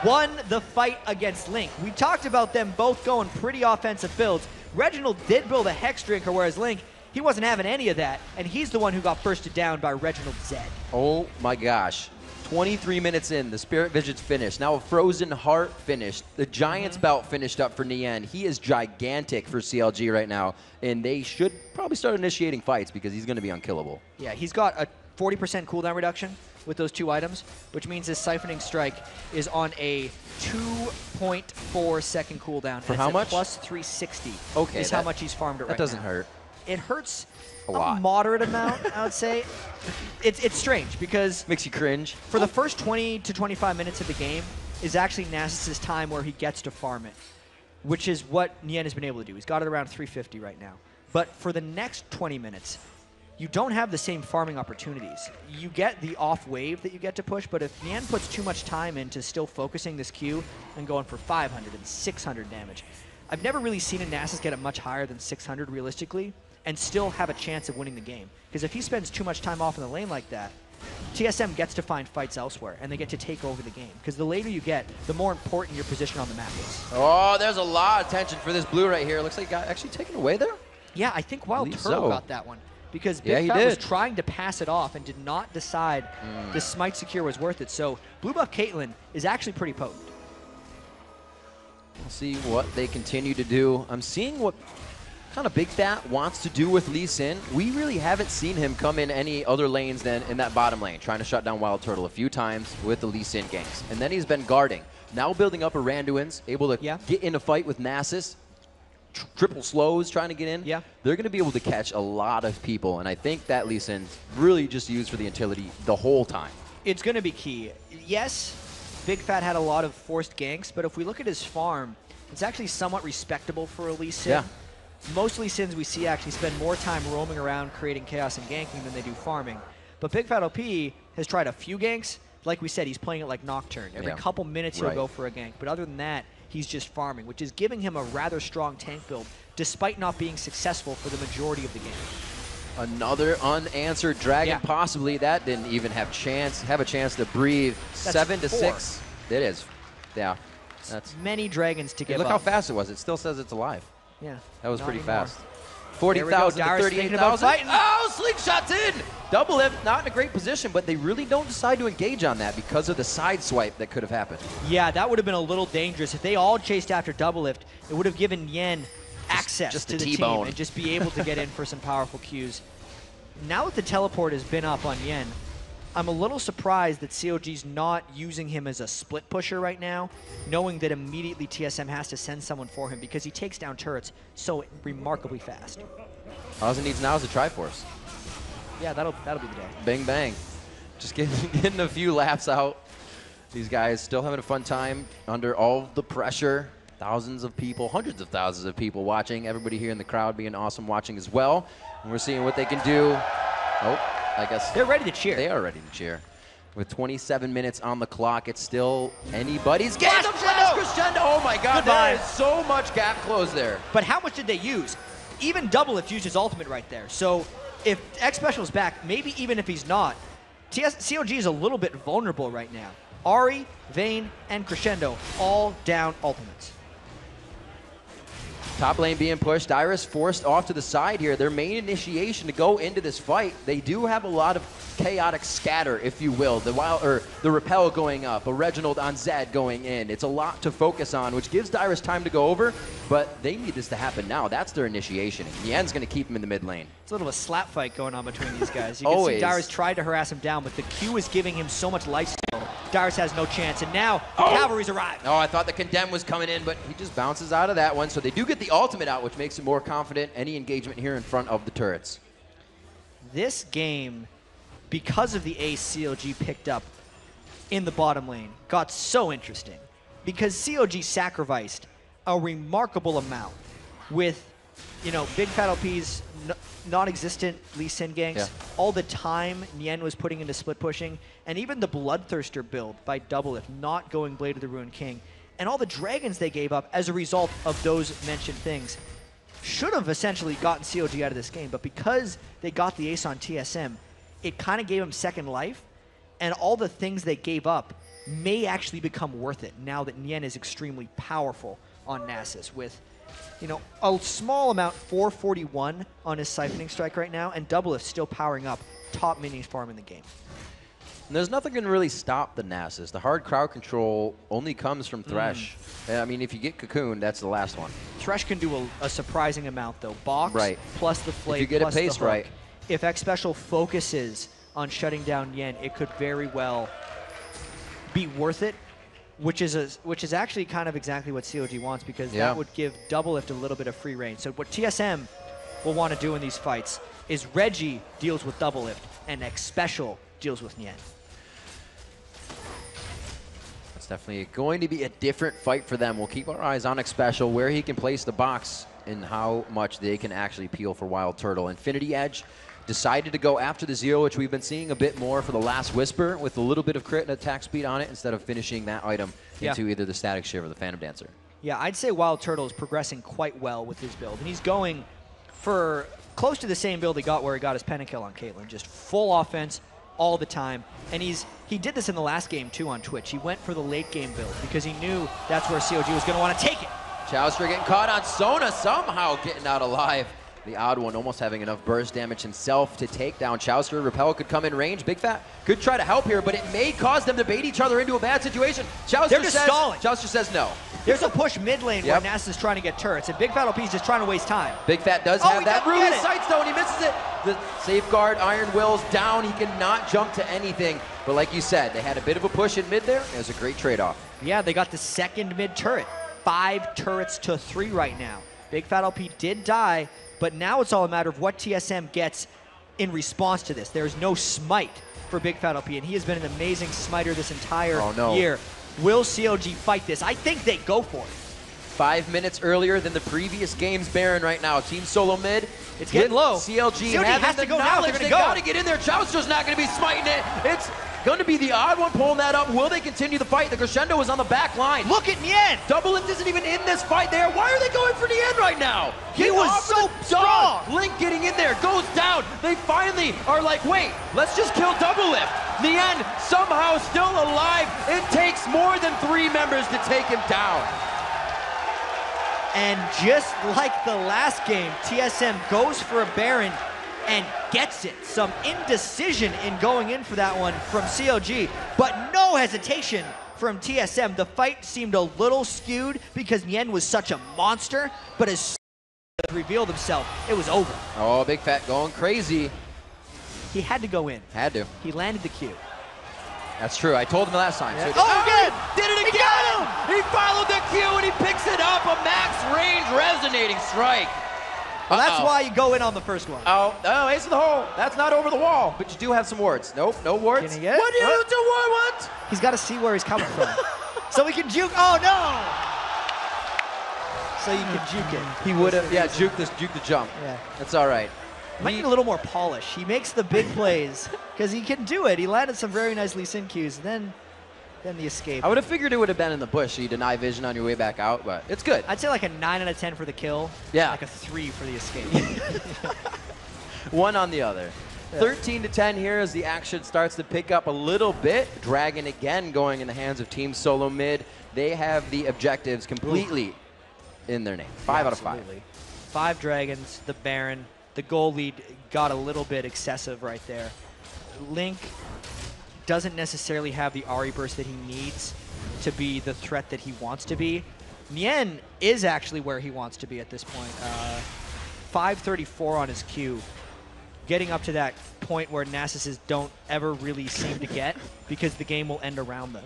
won the fight against Link. We talked about them both going pretty offensive builds. Reginald did build a Hex Drinker, whereas Link, he wasn't having any of that, and he's the one who got bursted down by Reginald Zed. Oh my gosh. 23 minutes in, the Spirit Vision's finished. Now a Frozen Heart finished. The Giant's Belt finished up for Nien. He is gigantic for CLG right now, and they should probably start initiating fights because he's going to be unkillable. Yeah, he's got a 40% cooldown reduction with those 2 items, which means his Siphoning Strike is on a 2.4 second cooldown. For how much? Plus 360 is how much he's farmed it right now. That doesn't hurt. It hurts a lot. Moderate amount, I would say. It's strange because makes you cringe. For the first 20 to 25 minutes of the game is actually Nasus' time where he gets to farm it, which is what Nien has been able to do. He's got it around 350 right now. But for the next 20 minutes, you don't have the same farming opportunities. You get the off wave that you get to push, but if Nien puts too much time into still focusing this Q and going for 500 and 600 damage, I've never really seen a Nasus get it much higher than 600 realistically and still have a chance of winning the game. Because if he spends too much time off in the lane like that, TSM gets to find fights elsewhere, and they get to take over the game. Because the later you get, the more important your position on the map is. Oh, there's a lot of tension for this blue right here. Looks like it got actually taken away there? Yeah, I think wildturtle got that one. Because Big was trying to pass it off and did not decide the Smite Secure was worth it. So blue buff Caitlyn is actually pretty potent. We'll see what they continue to do. I'm seeing what kind of bigfat wants to do with Lee Sin. We really haven't seen him come in any other lanes than in that bottom lane, trying to shut down wildturtle a few times with the Lee Sin ganks. And then he's been guarding. Now building up a Randuin's, able to get in a fight with Nasus. Triple slows trying to get in. Yeah. They're going to be able to catch a lot of people, and I think that Lee Sin's really just used for the utility the whole time. It's going to be key. Yes, Bigfat had a lot of forced ganks, but if we look at his farm, it's actually somewhat respectable for a Lee Sin. Yeah. Most Lee Sins we see actually spend more time roaming around creating chaos and ganking than they do farming. But bigfatlp has tried a few ganks. Like we said, he's playing it like Nocturne. Every couple minutes he'll go for a gank. But other than that, he's just farming, which is giving him a rather strong tank build, despite not being successful for the majority of the game. Another unanswered dragon, possibly. That didn't even have a chance to breathe. That's 7 to 4. 6. It is. Yeah. That's many dragons to give look up. how fast it was. It still says it's alive. Yeah. That was pretty anymore. fast. 40,000 to 38,000. Oh, slingshot's in! Double lift, not in a great position, but they really don't decide to engage on that because of the side swipe that could have happened. Yeah, that would have been a little dangerous. If they all chased after double lift, it would have given Nien access to the team and just be able to get in for some powerful Qs. Now that the teleport has been up on Nien, I'm a little surprised that CLG's not using him as a split pusher right now, knowing that immediately TSM has to send someone for him because he takes down turrets so remarkably fast. All he needs now is a Triforce. Yeah, that'll be the day. Bang, bang. Just getting a few laps out. These guys still having a fun time under all the pressure. Thousands of people, hundreds of thousands of people watching. Everybody here in the crowd being awesome watching as well. And we're seeing what they can do. Oh, I guess they're ready to cheer. They are ready to cheer. With 27 minutes on the clock, it's still anybody's game. The flash crescendo! Oh my God, there is so much gap close there. But how much did they use? Even Doublelift used his ultimate right there. So if xpecial is back, maybe even if he's not, CLG is a little bit vulnerable right now. Ahri, Vayne, and Crescendo all down ultimates. Top lane being pushed. Dyrus forced off to the side here. Their main initiation to go into this fight. They do have a lot of chaotic scatter, if you will. The repel going up, a Reginald on Zed going in. It's a lot to focus on, which gives Dyrus time to go over, but they need this to happen now. That's their initiation. Nien's going to keep him in the mid lane. It's a little of a slap fight going on between these guys. You can see Dyrus tried to harass him down, but the Q is giving him so much life steal. Dyrus has no chance, and now the Cavalry's arrived. Oh, I thought the Condemn was coming in, but he just bounces out of that one. So they do get the ultimate out, which makes him more confident. Any engagement here in front of the turrets. This game, because of the ace CLG picked up in the bottom lane, got so interesting. Because CLG sacrificed a remarkable amount with, you know, bigfatlp's non-existent Lee Sin ganks. Yeah. All the time Nien was putting into split pushing, and even the Bloodthirster build by doublelift, not going Blade of the Ruined King, and all the dragons they gave up as a result of those mentioned things should have essentially gotten CLG out of this game. But because they got the ace on TSM, it kind of gave them second life, and all the things they gave up may actually become worth it now that Nien is extremely powerful on Nasus with, you know, a small amount, 441 on his siphoning strike right now, and doublelift still powering up, top minions farm in the game. And there's nothing going to really stop the Nasus. The hard crowd control only comes from Thresh. I mean, if you get Cocoon, that's the last one. Thresh can do a surprising amount, though. Box plus the flame, if you get plus it paced the hook. right. If xpecial focuses on shutting down Nien, it could very well be worth it, which is actually kind of exactly what CLG wants, because that would give doublelift a little bit of free reign. So what TSM will want to do in these fights is Reggie deals with doublelift and xpecial deals with Nien. It's definitely going to be a different fight for them. We'll keep our eyes on xpecial, where he can place the box and how much they can actually peel for wildturtle. Infinity Edge decided to go after the zero, which we've been seeing a bit more for the last Whisper, with a little bit of crit and attack speed on it, instead of finishing that item into either the Static Shiv or the Phantom Dancer. Yeah, I'd say wildturtle is progressing quite well with his build, and he's going for close to the same build he got where he got his pentakill on Caitlyn, just full offense all the time. And he did this in the last game too on Twitch. He went for the late game build because he knew that's where CLG was going to want to take it. Chowster getting caught on Sona, somehow getting out alive. The odd one almost having enough burst damage himself to take down Chowster. Repel could come in range. Big Fat could try to help here, but it may cause them to bait each other into a bad situation. They're just stalling. Chowster says no. There's a push mid lane where Nasus is trying to get turrets, and bigfatlp is just trying to waste time. Big Fat does have that Ruby sights though, and he misses it. The safeguard, Iron Will's down. He cannot jump to anything. But like you said, they had a bit of a push in mid there. It was a great trade-off. Yeah, they got the second mid turret. 5 turrets to 3 right now. bigfatlp did die, but now it's all a matter of what TSM gets in response to this. There's no smite for bigfatlp, and he has been an amazing smiter this entire year. Will CLG fight this? I think they go for it. 5 minutes earlier than the previous game's Baron right now. Team solo mid. It's getting low. CLG has to go now. They gotta get in there. Chowster's not gonna be smiting it. It's gonna be the odd one pulling that up. Will they continue the fight? The crescendo is on the back line. Look at Nien. Doublelift isn't even in this fight there. Why are they going for Nien right now? He was so strong. Link getting in there, goes down. They finally are like, wait, let's just kill Doublelift. Nien somehow still alive. It takes more than 3 members to take him down. And just like the last game, TSM goes for a Baron and gets it. Some indecision in going in for that one from CLG, but no hesitation from TSM. The fight seemed a little skewed because Nien was such a monster, but as soon as he revealed himself, it was over. Oh, Big Fat going crazy. He had to go in. Had to. He landed the Q. That's true. I told him the last time. Yeah. So again! Did it again! He got him! He followed the Q and he picks it up. A max range resonating strike. Well, that's why you go in on the first one. Oh, ace of the hole. That's not over the wall, but you do have some wards. Nope, no wards. Can he get it? What do you do? What? He's got to see where he's coming from. So he can juke. Oh, no! So you can juke it. He would have, juke the jump. Yeah. That's all right. Might need a little more polish. He makes the big plays because he can do it. He landed some very nice Lee Sin Qs, then the escape. I would have figured it would have been in the bush, so you deny vision on your way back out, but it's good. I'd say like a 9 out of 10 for the kill. Yeah. Like a 3 for the escape. One on the other. Yeah. 13 to 10 here as the action starts to pick up a little bit. Dragon again going in the hands of Team Solo Mid. They have the objectives completely in their name. 5 out of 5. Absolutely. 5 dragons, the Baron. The goal lead got a little bit excessive right there. Link doesn't necessarily have the Ahri burst that he needs to be the threat that he wants to be. Nien is actually where he wants to be at this point. 534 on his Q. Getting up to that point where Nasus's don't ever really seem to get because the game will end around them.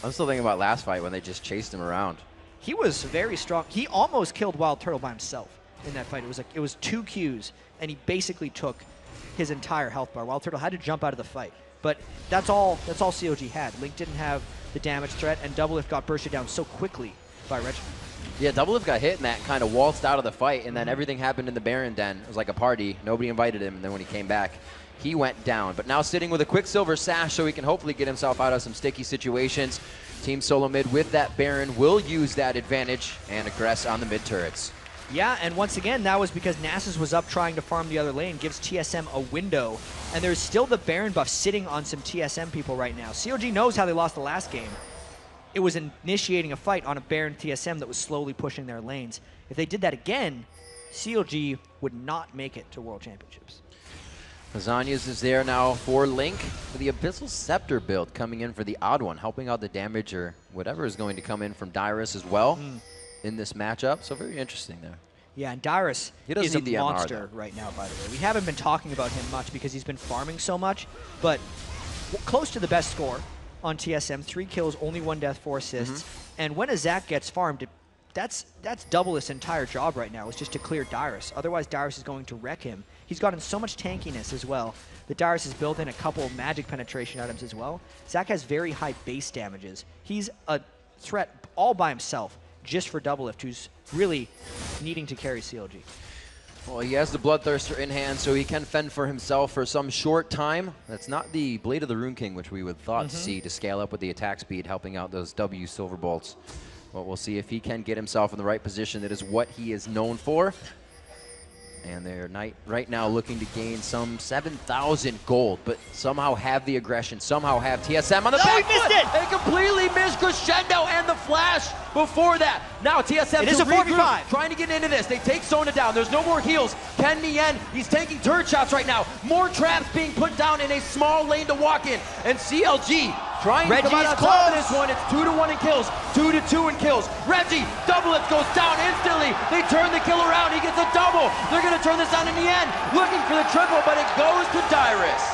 I'm still thinking about last fight when they just chased him around. He was very strong. He almost killed wildturtle by himself in that fight. It was 2 Qs, and he basically took his entire health bar. wildturtle had to jump out of the fight. But that's all CLG had. Link didn't have the damage threat, and doublelift got bursted down so quickly by Reginald. Yeah, doublelift got hit and that kind of waltzed out of the fight, and then everything happened in the Baron den. It was like a party. Nobody invited him, and then when he came back, he went down. But now sitting with a Quicksilver sash so he can hopefully get himself out of some sticky situations. Team Solo Mid with that Baron will use that advantage and aggress on the mid turrets. Yeah, and once again, that was because Nasus was up trying to farm the other lane, gives TSM a window, and there's still the Baron buff sitting on some TSM people right now. CLG knows how they lost the last game. It was initiating a fight on a Baron TSM that was slowly pushing their lanes. If they did that again, CLG would not make it to World Championships. Lasagnas is there now for Link with the Abyssal Scepter build coming in for the odd one, helping out the damage or whatever is going to come in from Dyrus as well in this matchup. So very interesting there. Yeah, and Dyrus is a need the monster MR, right now, by the way. We haven't been talking about him much because he's been farming so much, but close to the best score on TSM, 3 kills, only 1 death, 4 assists. And when a Zac gets farmed, that's double his entire job right now, is just to clear Dyrus. Otherwise, Dyrus is going to wreck him. He's gotten so much tankiness as well. The Dyrus has built in a couple magic penetration items as well. Zac has very high base damages. He's a threat all by himself, just for doublelift, who's really needing to carry CLG. Well, he has the Bloodthirster in hand, so he can fend for himself for some short time. That's not the Blade of the Rune King, which we would thought see to scale up with the attack speed, helping out those W Silver Bolts. But we'll see if he can get himself in the right position. That is what he is known for. And they're right now looking to gain some 7,000 gold, but somehow have the aggression, somehow have TSM on the back he missed foot. it! They completely missed Crescendo and the flash before that. Now TSM It is a 4v5. trying to get into this. They take Sona down. There's no more heals. Ken Nien, he's taking turret shots right now. More traps being put down in a small lane to walk in. And CLG trying to come out on top of this one. It's 2-1 in kills, 2-2 in kills. Reggie, doublelift goes down instantly. They turn the kill around. He gets a double. They're going to turn this on in the end. Looking for the triple, but it goes to Dyrus.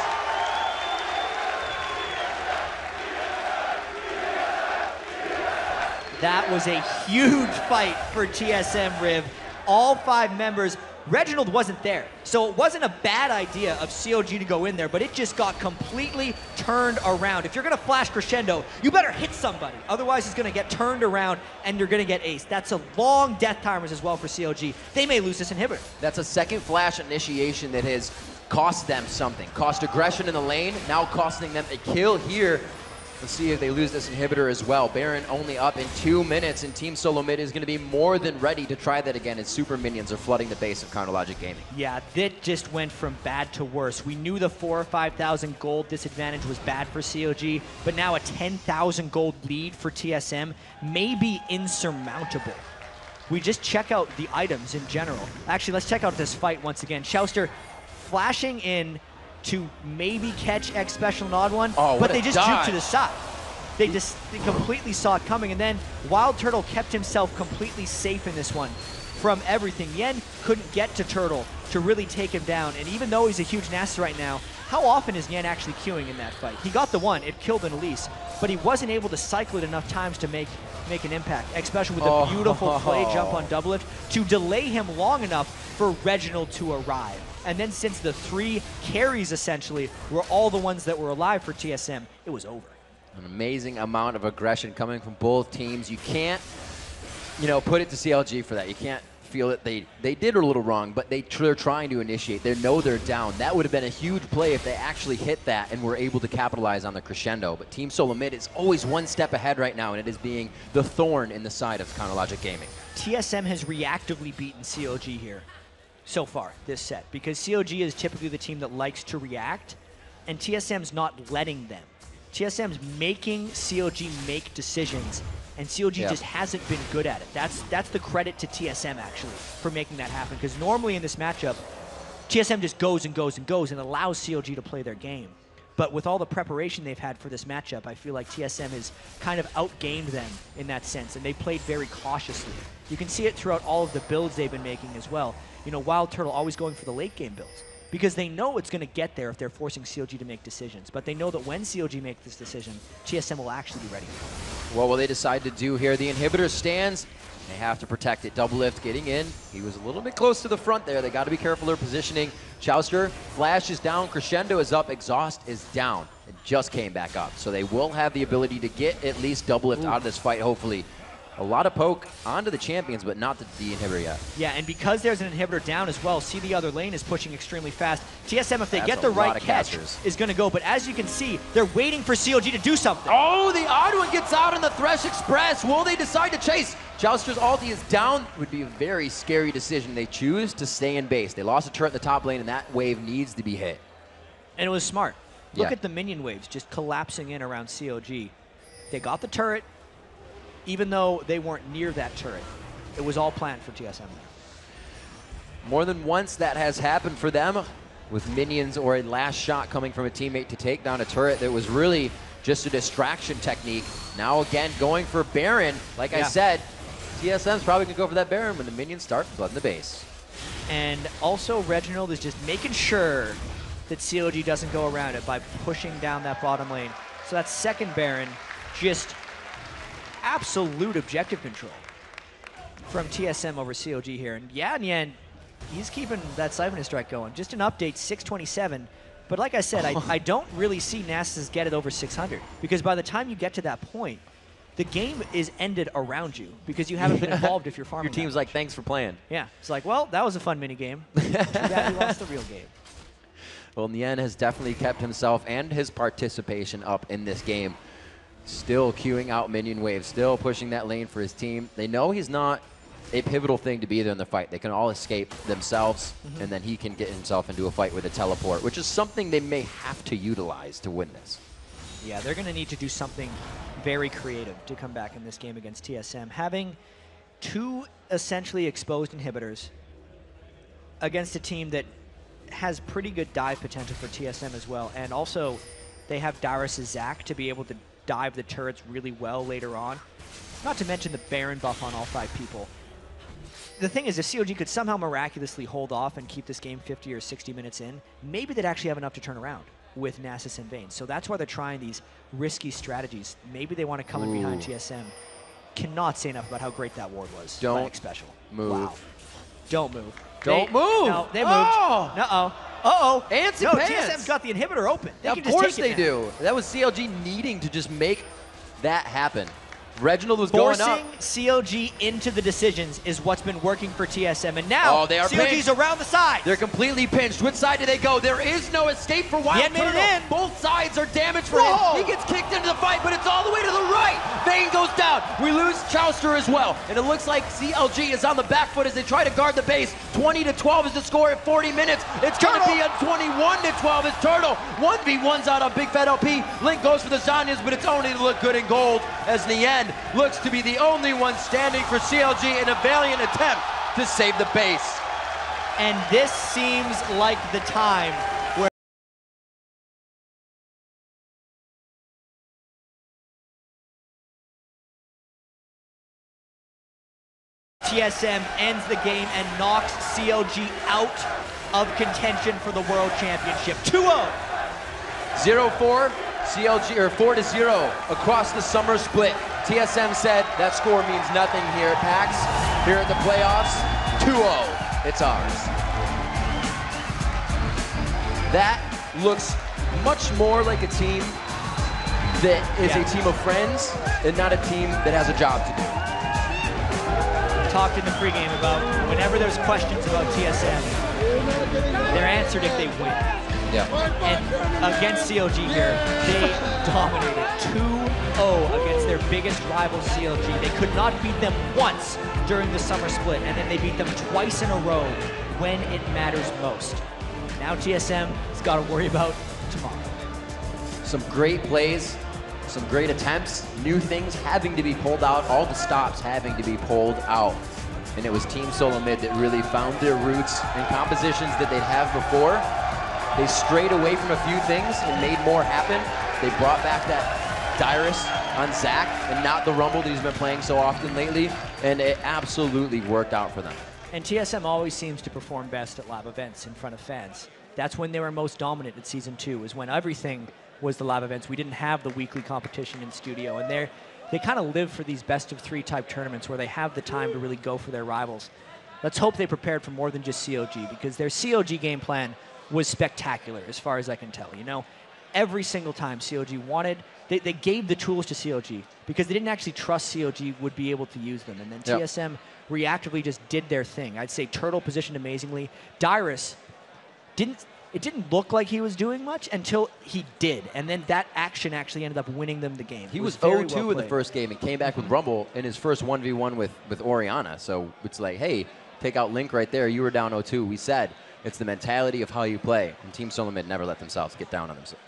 That was a huge fight for TSM, Riv. All 5 members. Reginald wasn't there, so it wasn't a bad idea of CLG to go in there, but it just got completely turned around. If you're going to flash Crescendo, you better hit somebody. Otherwise, it's going to get turned around, and you're going to get aced. That's a long death timers as well for CLG. They may lose this inhibitor. That's a second flash initiation that has cost them something. Cost aggression in the lane, now costing them a kill here. Let's see if they lose this inhibitor as well. Baron only up in 2 minutes, and Team Solo Mid is going to be more than ready to try that again as super minions are flooding the base of CounterLogic Gaming. Yeah, that just went from bad to worse. We knew the 4,000 or 5,000 gold disadvantage was bad for CLG, but now a 10,000 gold lead for TSM may be insurmountable. We just check out the items in general. Actually, let's check out this fight once again. Chouster flashing in to maybe catch xpecial and oddone, but they just juked to the side. They completely saw it coming, and then wildturtle kept himself completely safe in this one from everything. Nien couldn't get to Turtle to really take him down, and even though he's a huge Nasus right now, how often is Nien actually queuing in that fight? He got the one, it killed an Elise, but he wasn't able to cycle it enough times to make an impact, especially with a beautiful play jump on doublelift to delay him long enough for Reginald to arrive. And then since the 3 carries essentially were all the ones that were alive for TSM, it was over. An amazing amount of aggression coming from both teams. You can't, put it to CLG for that. You can't feel that they did a little wrong, but they're trying to initiate. They know they're down. That would have been a huge play if they actually hit that and were able to capitalize on the crescendo. But Team Solo Mid is always one step ahead right now, and it is being the thorn in the side of CounterLogic Gaming. TSM has reactively beaten CLG here so far this set, because CLG is typically the team that likes to react, and TSM's not letting them. TSM's making CLG make decisions, and CLG just hasn't been good at it. That's the credit to TSM, actually, for making that happen, because normally in this matchup, TSM just goes and goes and goes and allows CLG to play their game. But with all the preparation they've had for this matchup, I feel like TSM has kind of outgamed them in that sense, and they played very cautiously. You can see it throughout all of the builds they've been making as well. You know, wildturtle always going for the late game builds, because they know it's going to get there if they're forcing CLG to make decisions. But they know that when CLG makes this decision, TSM will actually be ready. What will they decide to do here? The inhibitor stands. They have to protect it. Doublelift getting in. He was a little bit close to the front there. They got to be careful of their positioning. Chowster, flash is down. Crescendo is up. Exhaust is down. It just came back up. So they will have the ability to get at least Doublelift out of this fight, hopefully. A lot of poke onto the champions, but not the inhibitor yet. Yeah, and because there's an inhibitor down as well, see the other lane is pushing extremely fast. TSM, if they get the right catch, is going to go. But as you can see, they're waiting for CLG to do something. Oh, the odd one gets out in the Thresh Express. Will they decide to chase? Chowster's ulti is down. Would be a very scary decision. They choose to stay in base. They lost a turret in the top lane, and that wave needs to be hit. And it was smart. Look at the minion waves just collapsing in around CLG. They got the turret, even though they weren't near that turret. It was all planned for TSM there. More than once that has happened for them, with minions or a last shot coming from a teammate to take down a turret that was really just a distraction technique. Now again, going for Baron. Like I said, TSM's probably gonna go for that Baron when the minions start flooding the base. And also Reginald is just making sure that CLG doesn't go around it by pushing down that bottom lane. So that second Baron, just absolute objective control from TSM over CLG here. And yeah, Nien, he's keeping that Siphon Strike going. Just an update, 627. But like I said, I don't really see Nasus get it over 600, because by the time you get to that point, the game is ended around you, because you haven't been involved if you're farming. Your team's like, thanks for playing. Yeah, it's like, well, that was a fun mini game. Too bad we lost the real game. Well, Nien has definitely kept himself and his participation up in this game. Still queuing out minion waves, still pushing that lane for his team. They know he's not a pivotal thing to be there in the fight. They can all escape themselves, and then he can get himself into a fight with a teleport, which is something they may have to utilize to win this. Yeah, they're going to need to do something very creative to come back in this game against TSM. Having two essentially exposed inhibitors against a team that has pretty good dive potential for TSM as well, and also they have dyrus' Zac to be able to dive the turrets really well later on. Not to mention the Baron buff on all 5 people. The thing is, if CLG could somehow miraculously hold off and keep this game 50 or 60 minutes in, maybe they'd actually have enough to turn around with Nasus and Vayne. So that's why they're trying these risky strategies. Maybe they want to come in behind TSM. Cannot say enough about how great that ward was. Don't xpecial. move. Wow. Don't move. Don't move. No, they moved. Uh-oh. Uh-oh. Antsy no, pants. TSM's got the inhibitor open. They can Of just course take it they now. do. That was CLG needing to just make that happen. Reginald was going up. Forcing CLG into the decisions is what's been working for TSM, and now they are CLG's pinched. around the side. They're completely pinched. Which side do they go? There is no escape for wildturtle. Both sides are damaged for him. He gets kicked into the fight, but it's all the way to the right. Vayne goes down. We lose Chowster as well, and it looks like CLG is on the back foot as they try to guard the base. 20-12 is the score at 40 minutes. It's going to be a 21-12 as Turtle 1v1s out on bigfatlp. Link goes for the Zanyas, but it's only to look good in gold as Nien looks to be the only one standing for CLG in a valiant attempt to save the base. And this seems like the time where TSM ends the game and knocks CLG out of contention for the World Championship. 2-0. 0-4, CLG, or 4-0 across the summer split. TSM said that score means nothing here at PAX. Here at the playoffs, 2-0, it's ours. That looks much more like a team that is a team of friends and not a team that has a job to do. Talked in the pregame about whenever there's questions about TSM, they're answered if they win. Yeah. And against CLG here, they dominated 2-0 against their biggest rival CLG. They could not beat them once during the summer split, and then they beat them twice in a row when it matters most. Now TSM has got to worry about tomorrow. Some great plays Some great attempts, new things having to be pulled out, all the stops having to be pulled out. And it was Team Solo Mid that really found their roots in compositions that they'd have before. They strayed away from a few things and made more happen. They brought back that dyrus on Zach and not the rumble that he's been playing so often lately, and it absolutely worked out for them. And TSM always seems to perform best at live events in front of fans. That's when they were most dominant at Season 2, is when everything was the live events. We didn't have the weekly competition in studio, and they kind of live for these best-of-3 type tournaments where they have the time to really go for their rivals. Let's hope they prepared for more than just CLG, because their CLG game plan was spectacular as far as I can tell. You know, every single time CLG wanted, they gave the tools to CLG because they didn't actually trust CLG would be able to use them. And then TSM reactively just did their thing. I'd say Turtle positioned amazingly. Dyrus it didn't look like he was doing much until he did. And then that action actually ended up winning them the game. He was 0-2 in the first game and came back with Rumble in his first 1v1 with Orianna. So it's like, hey, take out Link right there. You were down 0-2. We said it's the mentality of how you play. And Team Solo Mid never let themselves get down on themselves.